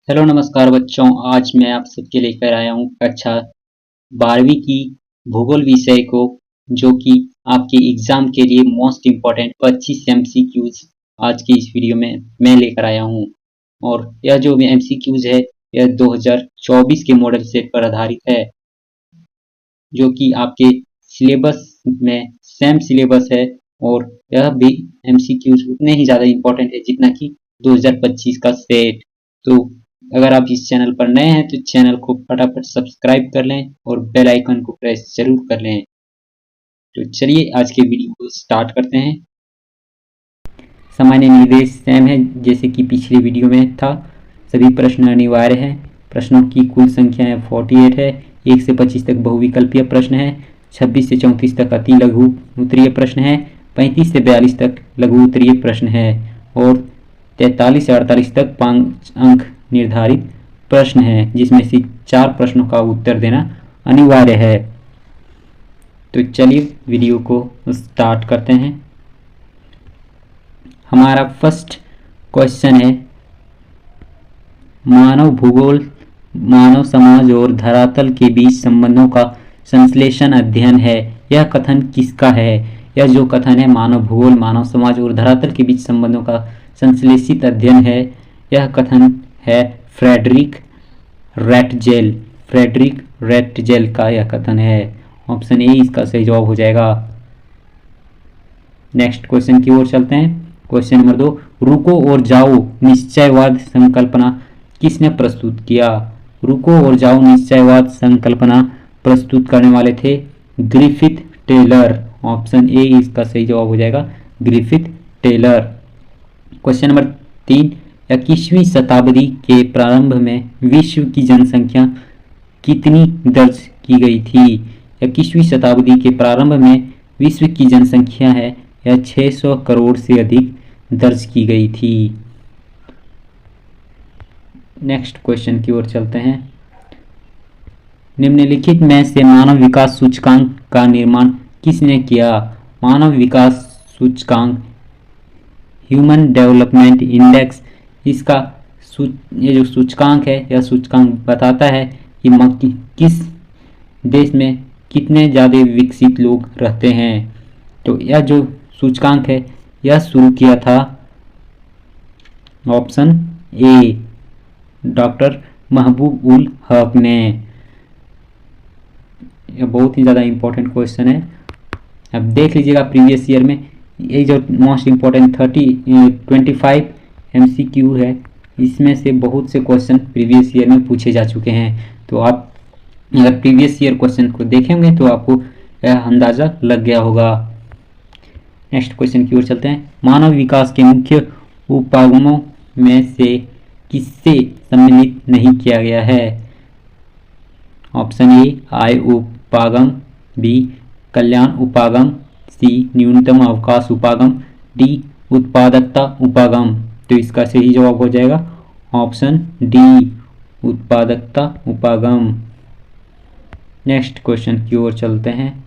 Hello नमस्कार बच्चों। आज मैं आप सबके लेकर आया हूँ कक्षा 12वीं की भूगोल विषय को, जो कि आपके एग्जाम के लिए मोस्ट इम्पोर्टेंट 25 एमसीक्यूज आज की इस वीडियो में मैं लेकर आया हूँ। और यह जो एमसीक्यूज है यह 2024 के मॉडल सेट पर आधारित है, जो कि आपके सिलेबस में सेम सिलेबस है। और यह भी एमसीक्यूज उतने ही ज़्यादा इम्पोर्टेंट है जितना कि 2025 का सेट। तो अगर आप इस चैनल पर नए हैं तो चैनल को फटाफट सब्सक्राइब कर लें और बेल आइकन को प्रेस जरूर कर लें। तो चलिए आज के वीडियो को स्टार्ट करते हैं। सामान्य निर्देश सेम है जैसे कि पिछली वीडियो में था। सभी प्रश्न अनिवार्य हैं। प्रश्नों की कुल संख्या है 48 है। 1 से 25 तक बहुविकल्पीय प्रश्न है। 26 से 34 तक अति लघु उत्तरीय प्रश्न है। 35 से 42 तक लघु उत्तरीय प्रश्न है। और 43 से 48 तक 5 अंक निर्धारित प्रश्न है, जिसमें से 4 प्रश्नों का उत्तर देना अनिवार्य है। तो चलिए वीडियो को स्टार्ट करते हैं। हमारा फर्स्ट क्वेश्चन है, मानव भूगोल मानव समाज और धरातल के बीच संबंधों का संश्लेषण अध्ययन है। यह कथन किसका है? यह जो कथन है मानव भूगोल मानव समाज और धरातल के बीच संबंधों का संश्लेषित अध्ययन है, यह कथन है फ्रेडरिक रैटजेल का यह कथन है। ऑप्शन ए इसका सही जवाब हो जाएगा। नेक्स्ट क्वेश्चन की ओर चलते हैं। क्वेश्चन नंबर 2, रुको और जाओ निश्चयवाद संकल्पना किसने प्रस्तुत किया? रुको और जाओ निश्चयवाद संकल्पना प्रस्तुत करने वाले थे ग्रिफिथ टेलर। ऑप्शन ए इसका सही जवाब हो जाएगा, ग्रिफिथ टेलर। क्वेश्चन नंबर 3, 21वीं शताब्दी के प्रारंभ में विश्व की जनसंख्या कितनी दर्ज की गई थी? 21वीं शताब्दी के प्रारंभ में विश्व की जनसंख्या है यह 600 करोड़ से अधिक दर्ज की गई थी। नेक्स्ट क्वेश्चन की ओर चलते हैं। निम्नलिखित में से मानव विकास सूचकांक का निर्माण किसने किया? मानव विकास सूचकांक ह्यूमन डेवलपमेंट इंडेक्स, इसका ये जो सूचकांक है यह सूचकांक बताता है कि किस देश में कितने ज़्यादा विकसित लोग रहते हैं। तो यह जो सूचकांक है यह शुरू किया था ऑप्शन ए डॉक्टर महबूब उल हक ने। यह बहुत ही ज़्यादा इम्पोर्टेंट क्वेश्चन है। अब देख लीजिएगा प्रीवियस ईयर में ये जो मोस्ट इम्पोर्टेंट 25 एमसीक्यू है, इसमें से बहुत से क्वेश्चन प्रीवियस ईयर में पूछे जा चुके हैं। तो आप अगर प्रीवियस ईयर क्वेश्चन को देखेंगे तो आपको यह अंदाज़ा लग गया होगा। नेक्स्ट क्वेश्चन की ओर चलते हैं। मानव विकास के मुख्य उपागमों में से किससे सम्मिलित नहीं किया गया है? ऑप्शन ए आय उपागम, बी कल्याण उपागम, सी न्यूनतम अवकाश उपागम, डी उत्पादकता उपागम। तो इसका सही जवाब हो जाएगा ऑप्शन डी उत्पादकता उपागम। नेक्स्ट क्वेश्चन की ओर चलते हैं।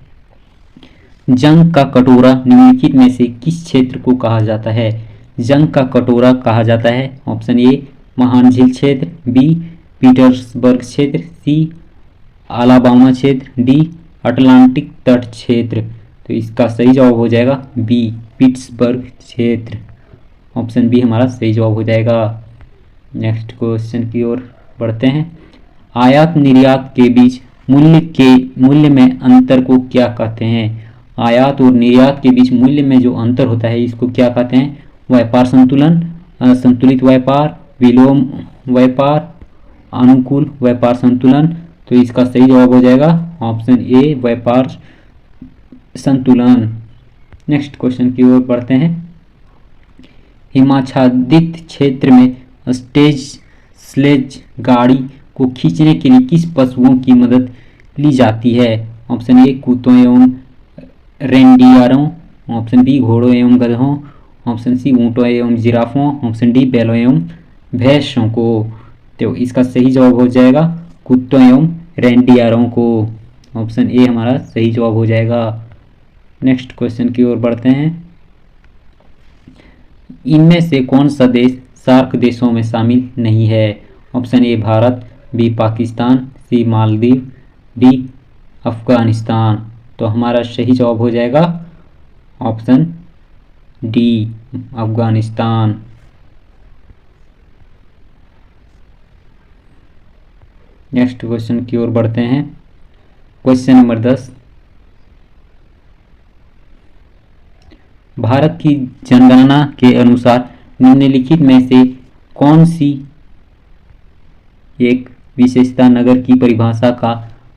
जंग का कटोरा निम्नलिखित में से किस क्षेत्र को कहा जाता है? जंग का कटोरा कहा जाता है ऑप्शन ए महान झील क्षेत्र, बी पीटर्सबर्ग क्षेत्र, सी अलाबामा क्षेत्र, डी अटलांटिक तट क्षेत्र। तो इसका सही जवाब हो जाएगा बी पिट्सबर्ग क्षेत्र। ऑप्शन बी हमारा सही जवाब हो जाएगा। नेक्स्ट क्वेश्चन की ओर बढ़ते हैं। आयात निर्यात के बीच मूल्य में अंतर को क्या कहते हैं? आयात और निर्यात के बीच मूल्य में जो अंतर होता है इसको क्या कहते हैं? व्यापार संतुलन, संतुलित व्यापार, विलोम व्यापार, अनुकूल व्यापार संतुलन। तो इसका सही जवाब हो जाएगा ऑप्शन ए व्यापार संतुलन। नेक्स्ट क्वेश्चन की ओर बढ़ते हैं। हिमाच्छादित क्षेत्र में स्लेज गाड़ी को खींचने के लिए किस पशुओं की मदद ली जाती है? ऑप्शन ए कुत्तों एवं रेंडियरों, ऑप्शन बी घोड़ों एवं गधों, ऑप्शन सी ऊँटों एवं जिराफों, ऑप्शन डी बैलों एवं भैंसों को। तो इसका सही जवाब हो जाएगा कुत्तों एवं रेंडियरों को। ऑप्शन ए हमारा सही जवाब हो जाएगा। नेक्स्ट क्वेश्चन की ओर बढ़ते हैं। इनमें से कौन सा देश सार्क देशों में शामिल नहीं है? Option A Bharat, B Pakistan, C Maldives, D Afghanistan. तो हमारा सही जवाब हो जाएगा option D Afghanistan. Next question की ओर बढ़ते हैं। क्वेश्चन नंबर 10, भारत की जनगणना के अनुसार निम्नलिखित में से कौन सी एक विशेषता नगर की परिभाषा का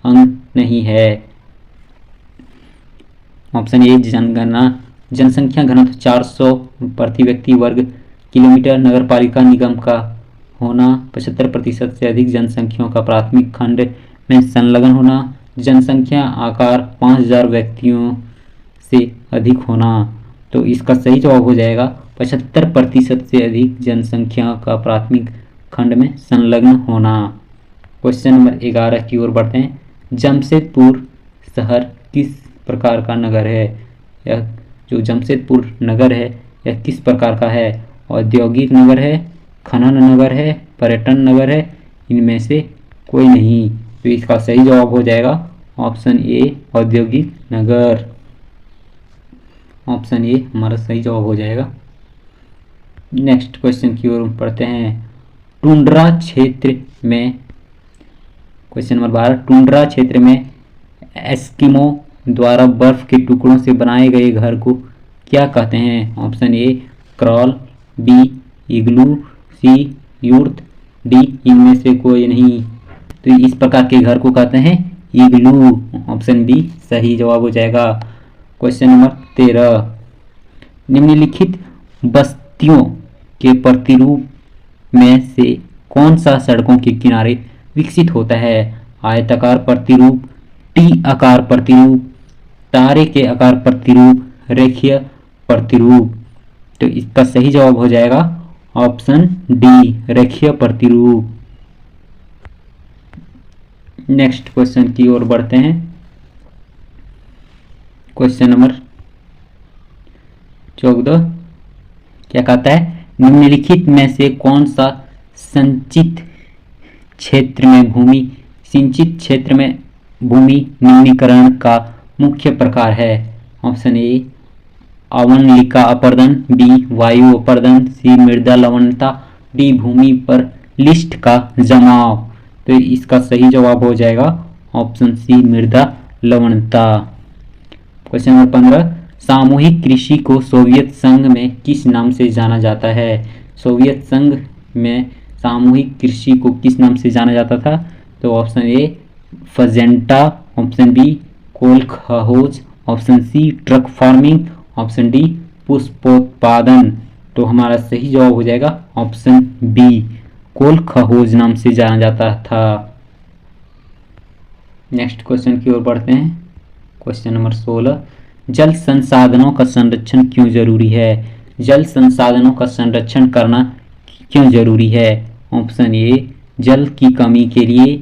अंग नहीं है? ऑप्शन ए जनगणना जनसंख्या घनत्व 400 प्रति व्यक्ति वर्ग किलोमीटर, नगर पालिका निगम का होना, 75% से अधिक जनसंख्याओं का प्राथमिक खंड में संलग्न होना, जनसंख्या आकार 5000 व्यक्तियों से अधिक होना। तो इसका सही जवाब हो जाएगा 75% से अधिक जनसंख्या का प्राथमिक खंड में संलग्न होना। क्वेश्चन नंबर 11 की ओर बढ़ते हैं। जमशेदपुर शहर किस प्रकार का नगर है? यह जो जमशेदपुर नगर है यह किस प्रकार का है? औद्योगिक नगर है, खनन नगर है, पर्यटन नगर है, इनमें से कोई नहीं। तो इसका सही जवाब हो जाएगा ऑप्शन ए औद्योगिक नगर। ऑप्शन ए हमारा सही जवाब हो जाएगा। नेक्स्ट क्वेश्चन की ओर पढ़ते हैं। टुंड्रा क्षेत्र में, क्वेश्चन नंबर 12, टुंड्रा क्षेत्र में एस्किमो द्वारा बर्फ के टुकड़ों से बनाए गए घर को क्या कहते हैं? Option A crawl, B igloo, C yurt, D इनमें से कोई नहीं। तो इस प्रकार के घर को कहते हैं इग्लू। ऑप्शन बी सही जवाब हो जाएगा। क्वेश्चन नंबर 13, निम्नलिखित बस्तियों के प्रतिरूप में से कौन सा सड़कों के किनारे विकसित होता है? आयताकार प्रतिरूप, टी आकार प्रतिरूप, तारे के आकार प्रतिरूप, रेखीय प्रतिरूप। तो इसका सही जवाब हो जाएगा ऑप्शन डी रेखीय प्रतिरूप। नेक्स्ट क्वेश्चन की ओर बढ़ते हैं। क्वेश्चन नंबर 14 क्या कहता है? निम्नलिखित में से कौन सा सिंचित क्षेत्र में भूमि निम्नीकरण का मुख्य प्रकार है? ऑप्शन ए अवनलिका अपर्दन, बी वायु अपर्दन, सी मृदा लवणता, डी भूमि पर लिस्ट का जमाव। तो इसका सही जवाब हो जाएगा ऑप्शन सी मृदा लवणता। क्वेश्चन नंबर 15, सामूहिक कृषि को सोवियत संघ में किस नाम से जाना जाता है? सोवियत संघ में सामूहिक कृषि को किस नाम से जाना जाता था? तो option A fazenda, option B kolkhoz, option C truck farming, option D पुष्पोत्पादन। तो हमारा सही जवाब हो जाएगा ऑप्शन बी कोलखहोज नाम से जाना जाता था। नेक्स्ट क्वेश्चन की ओर बढ़ते हैं। क्वेश्चन नंबर 16, जल संसाधनों का संरक्षण क्यों जरूरी है? जल संसाधनों का संरक्षण करना क्यों जरूरी है? ऑप्शन ए जल की कमी के लिए,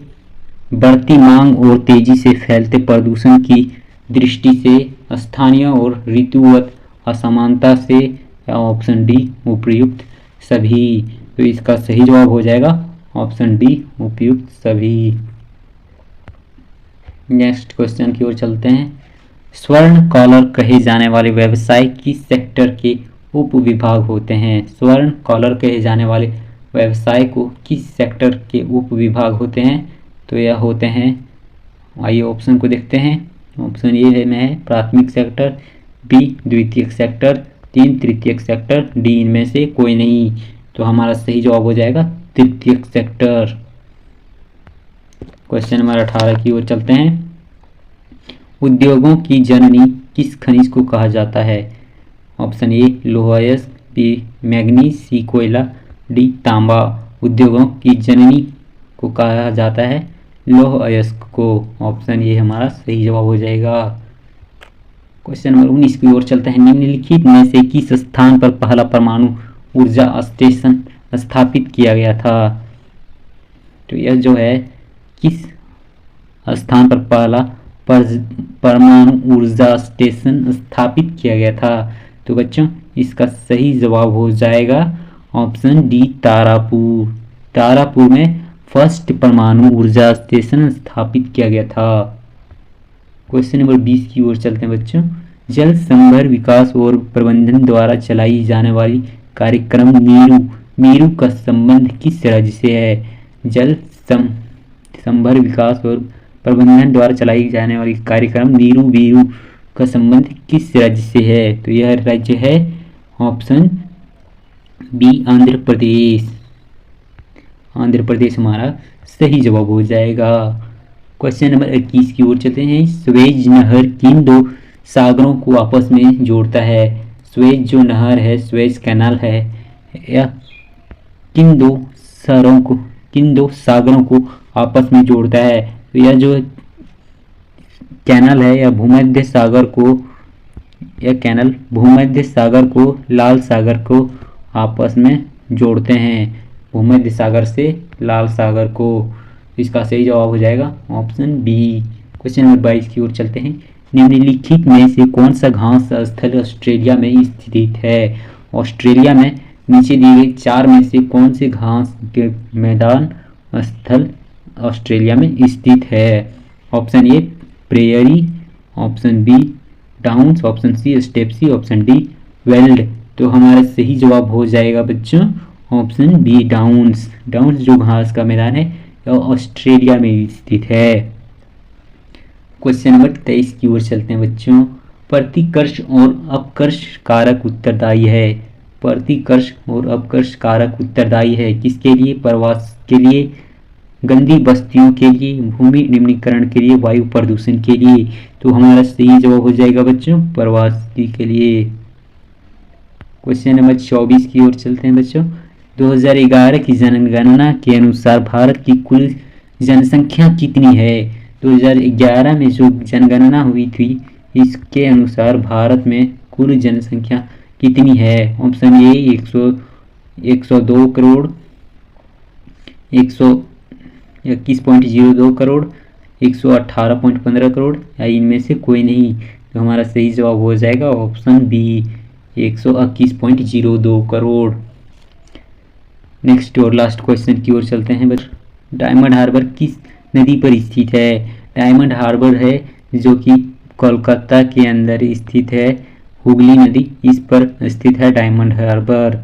बढ़ती मांग और तेजी से फैलते प्रदूषण की दृष्टि से, स्थानीय और ऋतुगत असमानता से, या ऑप्शन डी उपयुक्त सभी। तो इसका सही जवाब हो जाएगा ऑप्शन डी उपयुक्त सभी। नेक्स्ट क्वेश्चन की ओर चलते हैं। स्वर्ण कॉलर कहे जाने वाले व्यवसाय किस सेक्टर के उप विभाग होते हैं? स्वर्ण कॉलर कहे जाने वाले व्यवसाय को किस सेक्टर के उप विभाग होते हैं? तो यह होते हैं, आइए ऑप्शन को देखते हैं। ऑप्शन ए में है प्राथमिक सेक्टर, बी द्वितीयक सेक्टर, तीन तृतीयक सेक्टर, डी इनमें से कोई नहीं। तो हमारा सही जवाब हो जाएगा तृतीयक सेक्टर। क्वेश्चन नंबर 18 की ओर चलते हैं। उद्योगों की जननी किस खनिज को कहा जाता है? ऑप्शन ए लौह अयस्क, बी मैग्नीज, सी कोयला, डी तांबा। उद्योगों की जननी को कहा जाता है लौह अयस्क को। ऑप्शन ए हमारा सही जवाब हो जाएगा। क्वेश्चन नंबर 19 की ओर चलते हैं। निम्नलिखित में से किस स्थान पर पहला परमाणु ऊर्जा स्टेशन स्थापित किया गया था? तो यह जो है किस स्थान पर पहला परमाणु ऊर्जा स्टेशन स्थापित किया गया था? तो बच्चों इसका सही जवाब हो जाएगा ऑप्शन डी तारापुर। तारापुर में फर्स्ट परमाणु ऊर्जा स्टेशन स्थापित किया गया था। क्वेश्चन नंबर 20 की ओर चलते हैं बच्चों। जल संभर विकास और प्रबंधन द्वारा चलाई जाने वाली कार्यक्रम मीरू का संबंध किस राज्य से है? जल संभर विकास और प्रबंधन द्वारा चलाई जाने वाली कार्यक्रम मीरू का संबंध किस राज्य से है? तो यह राज्य है ऑप्शन बी आंध्र प्रदेश। आंध्र प्रदेश हमारा सही जवाब हो जाएगा। क्वेश्चन नंबर 21 की ओर चलते हैं। स्वेज नहर किन दो सागरों को आपस में जोड़ता है? स्वेज जो नहर है, स्वेज कैनाल है, या किन दो सागरों को आपस में जोड़ता है? तो यह जो कैनाल है या भूमध्य सागर को लाल सागर को आपस में जोड़ते हैं, भूमध्य सागर से लाल सागर को। इसका सही जवाब हो जाएगा ऑप्शन बी। क्वेश्चन नंबर 22 की ओर चलते हैं। निम्नलिखित में से कौन सा घास स्थल ऑस्ट्रेलिया में स्थित है? ऑस्ट्रेलिया में नीचे दिए गए 4 में से कौन से घास के मैदान स्थल ऑस्ट्रेलिया में स्थित है? Option A prairie, option B downs, option C steppes, option D veld. तो हमारा सही जवाब हो जाएगा बच्चों ऑप्शन बी डाउन्स। डाउन्स जो घास का मैदान है ऑस्ट्रेलिया में स्थित है। क्वेश्चन नंबर 23 की ओर चलते हैं बच्चों। प्रतिकर्ष और अपकर्ष कारक उत्तरदायी है। प्रतिकर्ष और अपकर्ष कारक उत्तरदायी है किसके लिए? प्रवास के लिए, गंदी बस्तियों के लिए, भूमि निम्नीकरण के लिए, वायु प्रदूषण के लिए। तो हमारा सही जवाब हो जाएगा बच्चों प्रवासी के लिए। क्वेश्चन नंबर 24 की ओर चलते हैं बच्चों। 2011 की जनगणना के अनुसार भारत की कुल जनसंख्या कितनी है? 2011 में जो जनगणना हुई थी इसके अनुसार भारत में कुल जनसंख्या कितनी है? ऑप्शन ए 102 करोड़, 121.02 करोड़, 118.15 करोड़, या इनमें से कोई नहीं। तो हमारा सही जवाब हो जाएगा ऑप्शन बी 121.02 करोड़। नेक्स्ट और लास्ट क्वेश्चन की ओर चलते हैं। डायमंड हार्बर किस नदी पर स्थित है? डायमंड हार्बर है जो कि कोलकाता के अंदर स्थित है, हुगली नदी इस पर स्थित है डायमंड हार्बर।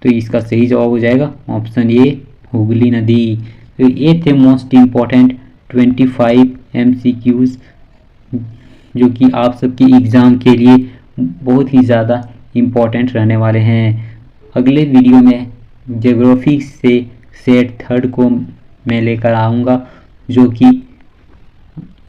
तो इसका सही जवाब हो जाएगा ऑप्शन ए हुगली नदी। तो ये थे मोस्ट इम्पॉर्टेंट 25 MCQs जो कि आप सबकी एग्ज़ाम के लिए बहुत ही ज़्यादा इम्पॉर्टेंट रहने वाले हैं। अगले वीडियो में ज्योग्राफी से सेट 3 को मैं लेकर आऊँगा जो कि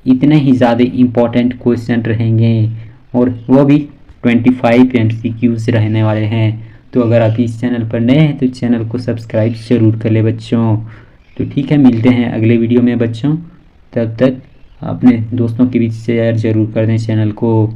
इतने ही ज़्यादा इम्पॉर्टेंट क्वेश्चन रहेंगे और वो भी 25 MCQs रहने वाले हैं। तो अगर आप इस चैनल पर नए हैं तो चैनल को सब्सक्राइब ज़रूर कर ले बच्चों। तो ठीक है, मिलते हैं अगले वीडियो में बच्चों। तब तक अपने दोस्तों के बीच शेयर ज़रूर कर दें चैनल को।